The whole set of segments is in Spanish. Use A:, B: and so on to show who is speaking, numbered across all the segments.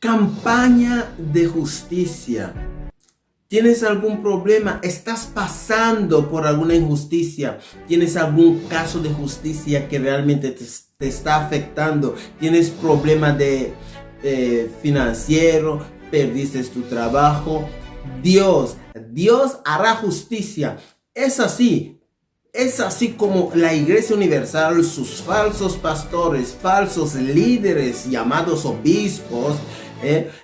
A: Campaña de justicia. ¿Tienes algún problema? ¿Estás pasando por alguna injusticia? ¿Tienes algún caso de justicia que realmente te está afectando? ¿Tienes problemas de financiero? ¿Perdiste tu trabajo? Dios hará justicia. Es así. Es así como la Iglesia Universal, sus falsos pastores, falsos líderes llamados obispos,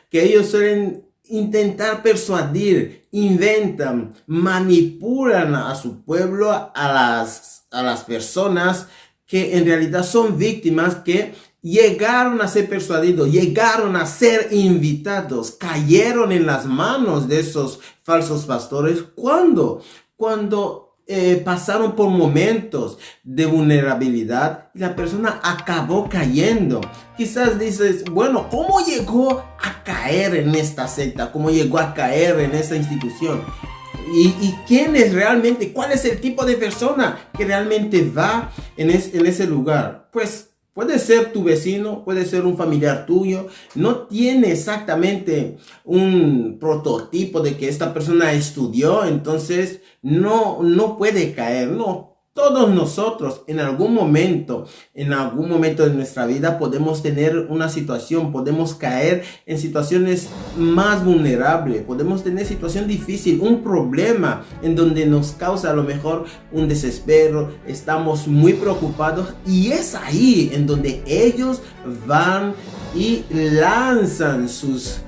A: que ellos suelen intentar persuadir, inventan, manipulan a su pueblo, a las personas que en realidad son víctimas, que llegaron a ser persuadidos, llegaron a ser invitados, cayeron en las manos de esos falsos pastores. ¿Cuándo? Cuando pasaron por momentos de vulnerabilidad y la persona acabó cayendo. Quizás dices, bueno, ¿cómo llegó a caer en esta secta? ¿Cómo llegó a caer en esta institución? ¿Y quién es realmente? ¿Cuál es el tipo de persona que realmente va en ese lugar? Pues puede ser tu vecino, puede ser un familiar tuyo. No tiene exactamente un prototipo de que esta persona estudió, entonces no puede caer. No, todos nosotros en algún momento de nuestra vida podemos tener una situación, podemos caer en situaciones más vulnerables, podemos tener situación difícil, un problema en donde nos causa a lo mejor un desespero, estamos muy preocupados, y es ahí en donde ellos van y lanzan sus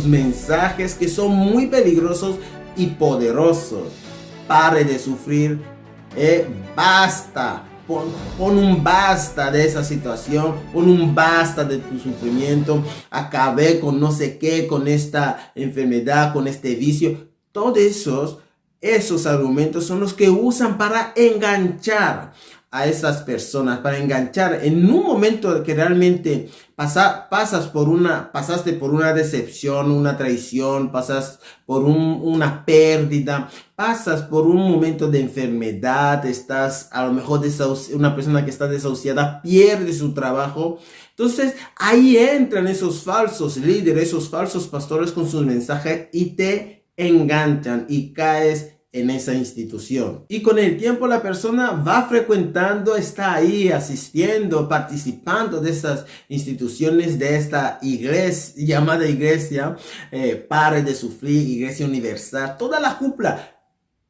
A: mensajes que son muy peligrosos y poderosos. Pare de sufrir, basta, pon un basta de esa situación, pon un basta de tu sufrimiento, acabé con no sé qué, con esta enfermedad, con este vicio. Todos esos argumentos son los que usan para enganchar a esas personas, para enganchar en un momento que realmente pasaste por una decepción, una traición, pasas por una pérdida, pasas por un momento de enfermedad, estás a lo mejor una persona que está desahuciada, pierde su trabajo. Entonces ahí entran esos falsos líderes, esos falsos pastores con sus mensajes y te enganchan y caes en esa institución. Y con el tiempo la persona va frecuentando, está ahí asistiendo, participando de estas instituciones, de esta iglesia, llamada iglesia, Pare de Sufrir, Iglesia Universal, toda la cúpula,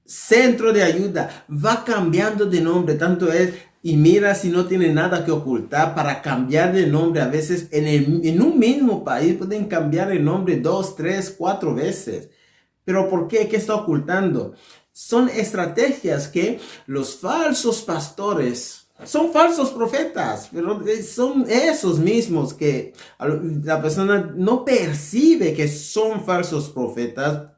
A: centro de ayuda, va cambiando de nombre, tanto es. Y mira si no tiene nada que ocultar para cambiar de nombre. A veces en un mismo país pueden cambiar el nombre 2, 3, 4 veces. ¿Pero por qué? ¿Qué está ocultando? Son estrategias que los falsos pastores, son falsos profetas, pero son esos mismos que la persona no percibe que son falsos profetas,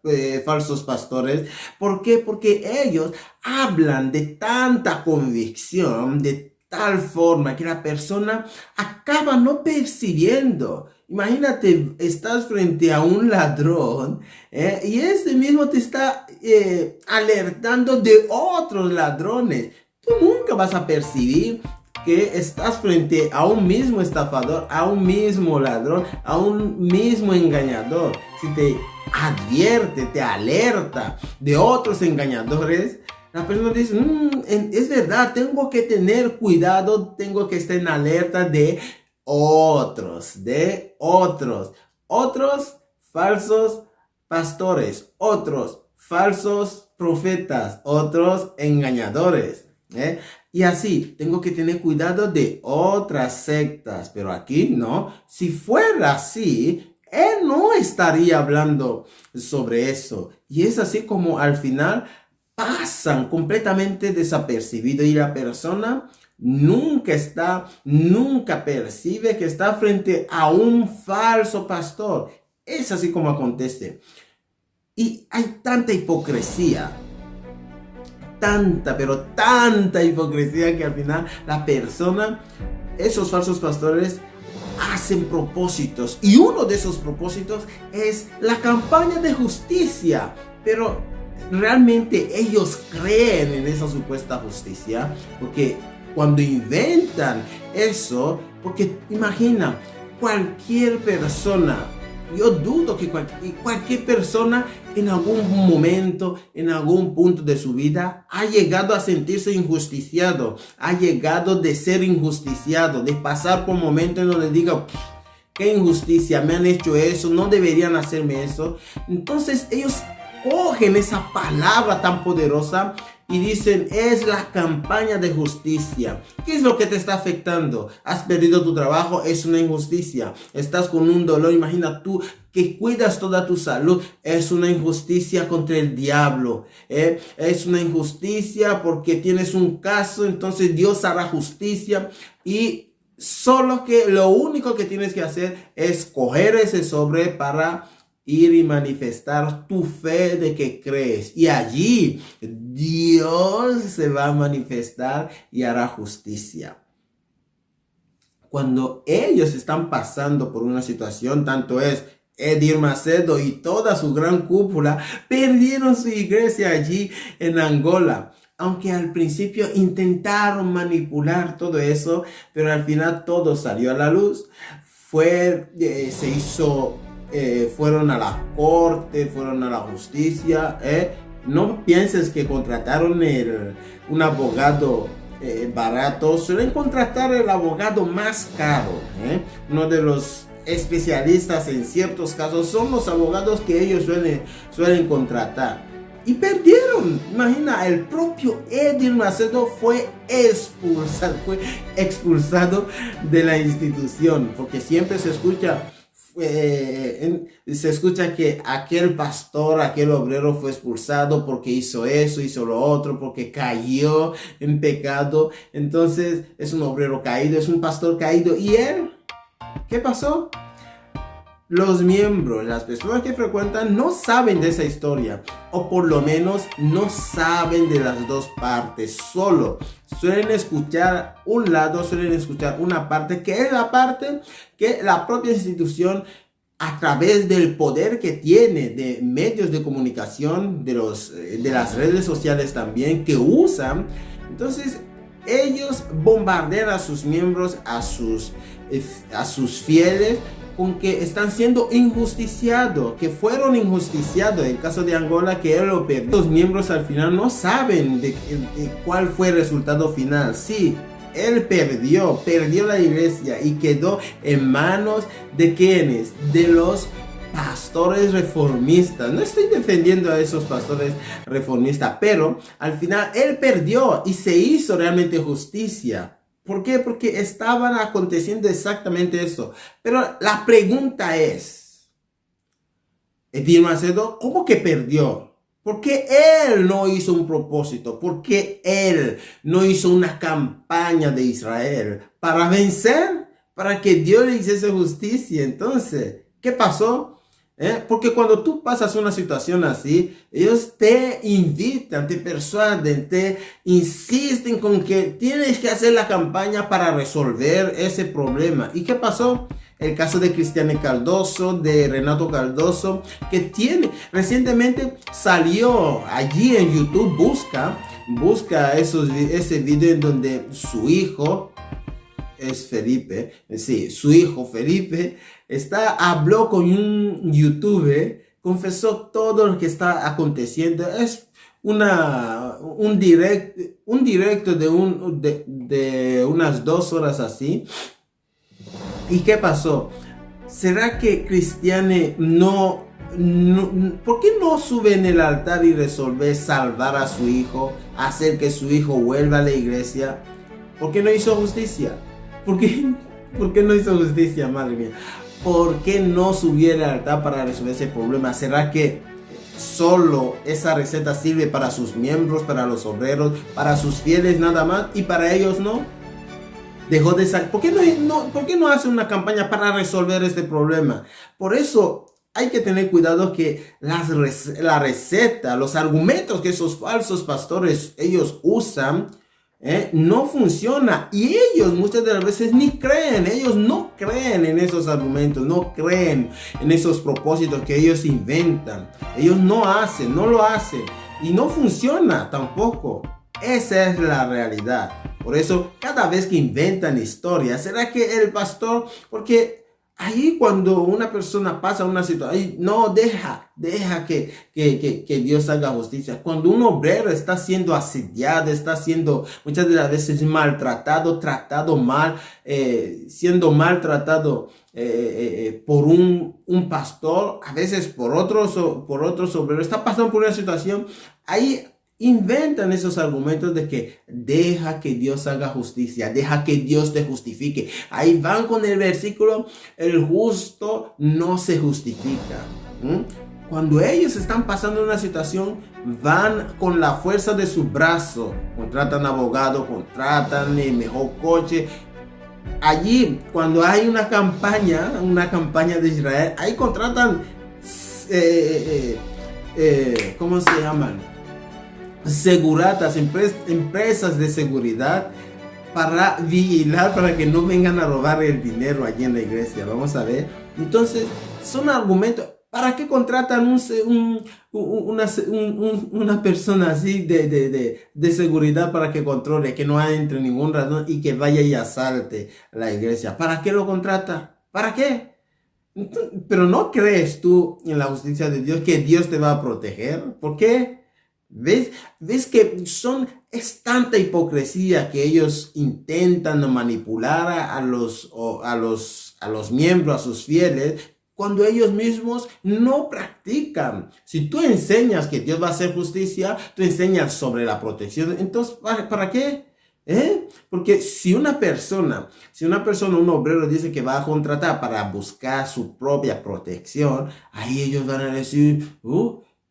A: falsos pastores. ¿Por qué? Porque ellos hablan de tanta convicción, de tal forma que la persona acaba no percibiendo. Imagínate, estás frente a un ladrón y este mismo te está alertando de otros ladrones. Tú nunca vas a percibir que estás frente a un mismo estafador, a un mismo ladrón, a un mismo engañador. Si te advierte, te alerta de otros engañadores, la persona dice, es verdad, tengo que tener cuidado, tengo que estar en alerta de otros falsos pastores, otros falsos profetas, otros engañadores. Y así, tengo que tener cuidado de otras sectas, pero aquí no. Si fuera así, él no estaría hablando sobre eso. Y es así como al final pasan completamente desapercibido y la persona nunca percibe que está frente a un falso pastor. Es así como acontece. Y hay tanta hipocresía, pero tanta hipocresía, que al final la persona, esos falsos pastores, hacen propósitos. Y uno de esos propósitos es la campaña de justicia. Pero realmente ellos creen en esa supuesta justicia, porque cuando inventan eso, porque imagina, cualquier persona, yo dudo que cualquier persona en algún momento, en algún punto de su vida, ha llegado a sentirse injusticiado, ha llegado de ser injusticiado, de pasar por momentos en donde diga, qué injusticia, me han hecho eso, no deberían hacerme eso. Entonces ellos cogen esa palabra tan poderosa y dicen, es la campaña de justicia. ¿Qué es lo que te está afectando? ¿Has perdido tu trabajo? Es una injusticia. ¿Estás con un dolor? Imagina tú que cuidas toda tu salud. Es una injusticia contra el diablo. Es una injusticia porque tienes un caso, entonces Dios hará justicia. Y solo que lo único que tienes que hacer es coger ese sobre para ir y manifestar tu fe de que crees. Y allí Dios se va a manifestar y hará justicia. Cuando ellos están pasando por una situación, tanto es Edir Macedo y toda su gran cúpula, perdieron su iglesia allí en Angola. Aunque al principio intentaron manipular todo eso, pero al final todo salió a la luz. Fueron a la corte, fueron a la justicia. No pienses que contrataron un abogado barato. Suelen contratar el abogado más caro. Uno de los especialistas en ciertos casos son los abogados que ellos suelen contratar. Y perdieron. Imagina, el propio Edir Macedo fue expulsado de la institución, porque siempre se escucha que aquel pastor, aquel obrero fue expulsado porque hizo eso, hizo lo otro, porque cayó en pecado. Entonces es un obrero caído, es un pastor caído. ¿Y él? ¿Qué pasó? Los miembros, las personas que frecuentan no saben de esa historia, o por lo menos no saben de las dos partes. Solo suelen escuchar un lado, suelen escuchar una parte, que es la parte que la propia institución, a través del poder que tiene de medios de comunicación, de las redes sociales también, que usan. Entonces ellos bombardean a sus miembros, a sus fieles, con que están siendo injusticiados, que fueron injusticiados. En el caso de Angola, que él lo perdió. Los miembros al final no saben de cuál fue el resultado final. Sí, él perdió la iglesia y quedó en manos de ¿quiénes? De los pastores reformistas. No estoy defendiendo a esos pastores reformistas, pero al final él perdió y se hizo realmente justicia. ¿Por qué? Porque estaban aconteciendo exactamente eso. Pero la pregunta es, Edir Macedo, ¿cómo que perdió? ¿Por qué él no hizo un propósito? ¿Por qué él no hizo una campaña de Israel para vencer? Para que Dios le hiciese justicia. Entonces, ¿qué pasó? Porque cuando tú pasas una situación así, ellos te invitan, te persuaden, te insisten con que tienes que hacer la campaña para resolver ese problema. ¿Y qué pasó? El caso de Cristiane Cardoso, de Renato Cardoso, que recientemente salió allí en YouTube, busca ese video en donde su hijo, es Felipe, sí, su hijo Felipe, habló con un youtuber, confesó todo lo que está aconteciendo. Es un directo de unas 2 horas así. ¿Y qué pasó? ¿Será que Cristiane ¿por qué no sube en el altar y resolver salvar a su hijo, hacer que su hijo vuelva a la iglesia? ¿Por qué no hizo justicia? ¿Por qué no hizo justicia, madre mía? ¿Por qué no subió al altar para resolver ese problema? ¿Será que solo esa receta sirve para sus miembros, para los obreros, para sus fieles nada más, y para ellos no? Dejó de salir. ¿Por qué no hace una campaña para resolver este problema? Por eso hay que tener cuidado que la receta, los argumentos que esos falsos pastores ellos usan, no funciona, y ellos muchas de las veces ni creen. Ellos no creen en esos argumentos, no creen en esos propósitos que ellos inventan. Ellos no lo hacen y no funciona tampoco. Esa es la realidad. Por eso cada vez que inventan historias, ¿será que el pastor? Porque Ahí cuando una persona pasa una situación, no, deja que Dios haga justicia. Cuando un obrero está siendo asediado, está siendo muchas de las veces maltratado, tratado mal, siendo maltratado por un pastor, a veces por otros obreros, está pasando por una situación, ahí inventan esos argumentos de que deja que Dios haga justicia, deja que Dios te justifique. Ahí van con el versículo, el justo no se justifica. Cuando ellos están pasando una situación, van con la fuerza de su brazo, contratan abogado, contratan el mejor coche. Allí, cuando hay una campaña de Israel, ahí contratan, ¿cómo se llaman? Seguratas, empresas de seguridad para vigilar, para que no vengan a robar el dinero allí en la iglesia. Vamos a ver. Entonces, son argumentos. ¿Para qué contratan una persona así de seguridad para que controle, que no entre ningún ratón y que vaya y asalte la iglesia? ¿Para qué lo contrata? ¿Para qué? Pero ¿no crees tú en la justicia de Dios que Dios te va a proteger? ¿Por qué? ¿Ves que es tanta hipocresía que ellos intentan manipular a los miembros, a sus fieles, cuando ellos mismos no practican? Si tú enseñas que Dios va a hacer justicia, tú enseñas sobre la protección, entonces, ¿para qué? Porque si una persona, un obrero dice que va a contratar para buscar su propia protección, ahí ellos van a decir,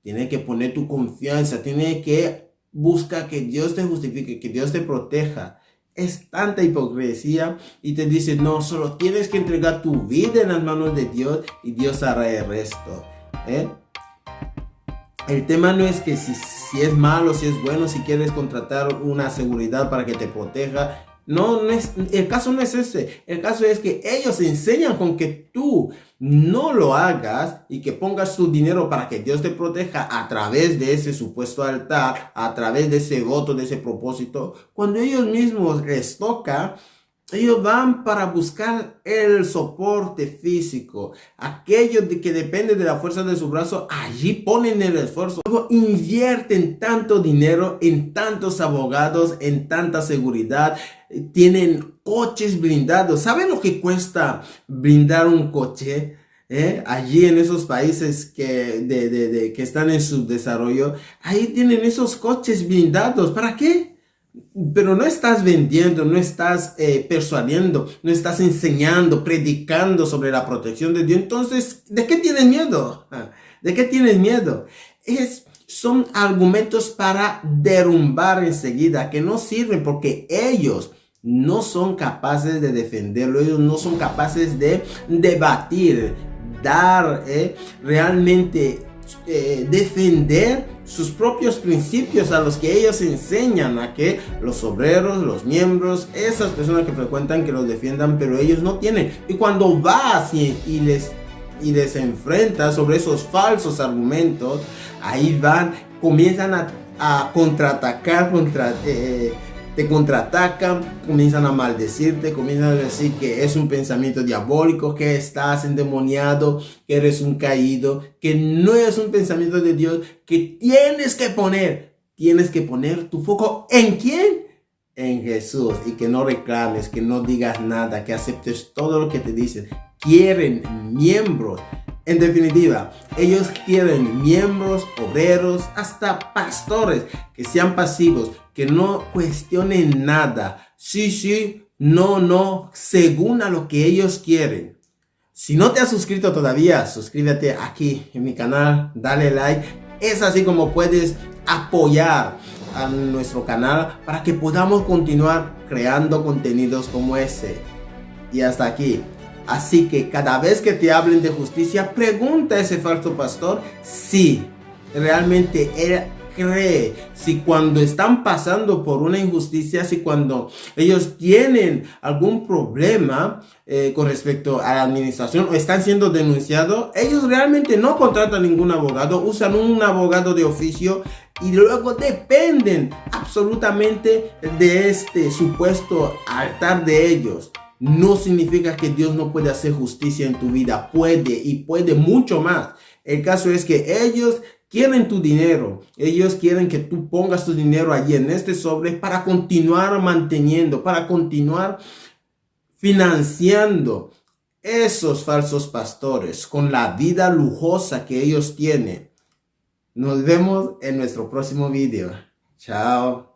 A: tienes que poner tu confianza, tienes que buscar que Dios te justifique, que Dios te proteja. Es tanta hipocresía y te dice, no, solo tienes que entregar tu vida en las manos de Dios y Dios hará el resto. El tema no es que si es malo, si es bueno, si quieres contratar una seguridad para que te proteja. No es, el caso no es ese. El caso es que ellos enseñan con que tú no lo hagas y que pongas tu dinero para que Dios te proteja a través de ese supuesto altar, a través de ese voto, de ese propósito. Cuando ellos mismos les toca, ellos van para buscar el soporte físico. Aquello que depende de la fuerza de su brazo, allí ponen el esfuerzo. Luego invierten tanto dinero en tantos abogados, en tanta seguridad. Tienen coches blindados. ¿Saben lo que cuesta blindar un coche? Allí en esos países que están en subdesarrollo, ahí tienen esos coches blindados. ¿Para qué? Pero no estás vendiendo, no estás persuadiendo, no estás enseñando, predicando sobre la protección de Dios. Entonces, ¿de qué tienes miedo? ¿De qué tienes miedo? Son argumentos para derrumbar enseguida, que no sirven porque ellos no son capaces de defenderlo, ellos no son capaces de debatir, dar, realmente defender sus propios principios a los que ellos enseñan a que los obreros, los miembros, esas personas que frecuentan, que los defiendan, pero ellos no tienen. Y cuando vas y les enfrentas sobre esos falsos argumentos, ahí comienzan a contraatacar te contraatacan, comienzan a maldecirte, comienzan a decir que es un pensamiento diabólico, que estás endemoniado, que eres un caído, que no es un pensamiento de Dios, que tienes que poner tu foco ¿en quién? En Jesús, y que no reclames, que no digas nada, que aceptes todo lo que te dicen. Quieren miembros. En definitiva, ellos quieren miembros, obreros, hasta pastores que sean pasivos, que no cuestionen nada. Sí, no, según a lo que ellos quieren. Si no te has suscrito todavía, suscríbete aquí en mi canal, dale like. Es así como puedes apoyar a nuestro canal para que podamos continuar creando contenidos como ese. Y hasta aquí. Así que cada vez que te hablen de justicia, pregunta a ese falso pastor si realmente él cree, si cuando están pasando por una injusticia, si cuando ellos tienen algún problema con respecto a la administración o están siendo denunciados, ellos realmente no contratan ningún abogado, usan un abogado de oficio y luego dependen absolutamente de este supuesto altar de ellos. no significa que Dios no puede hacer justicia en tu vida. Puede, y puede mucho más. El caso es que ellos quieren tu dinero. Ellos quieren que tú pongas tu dinero allí en este sobre para continuar manteniendo, para continuar financiando esos falsos pastores con la vida lujosa que ellos tienen. Nos vemos en nuestro próximo video. Chao.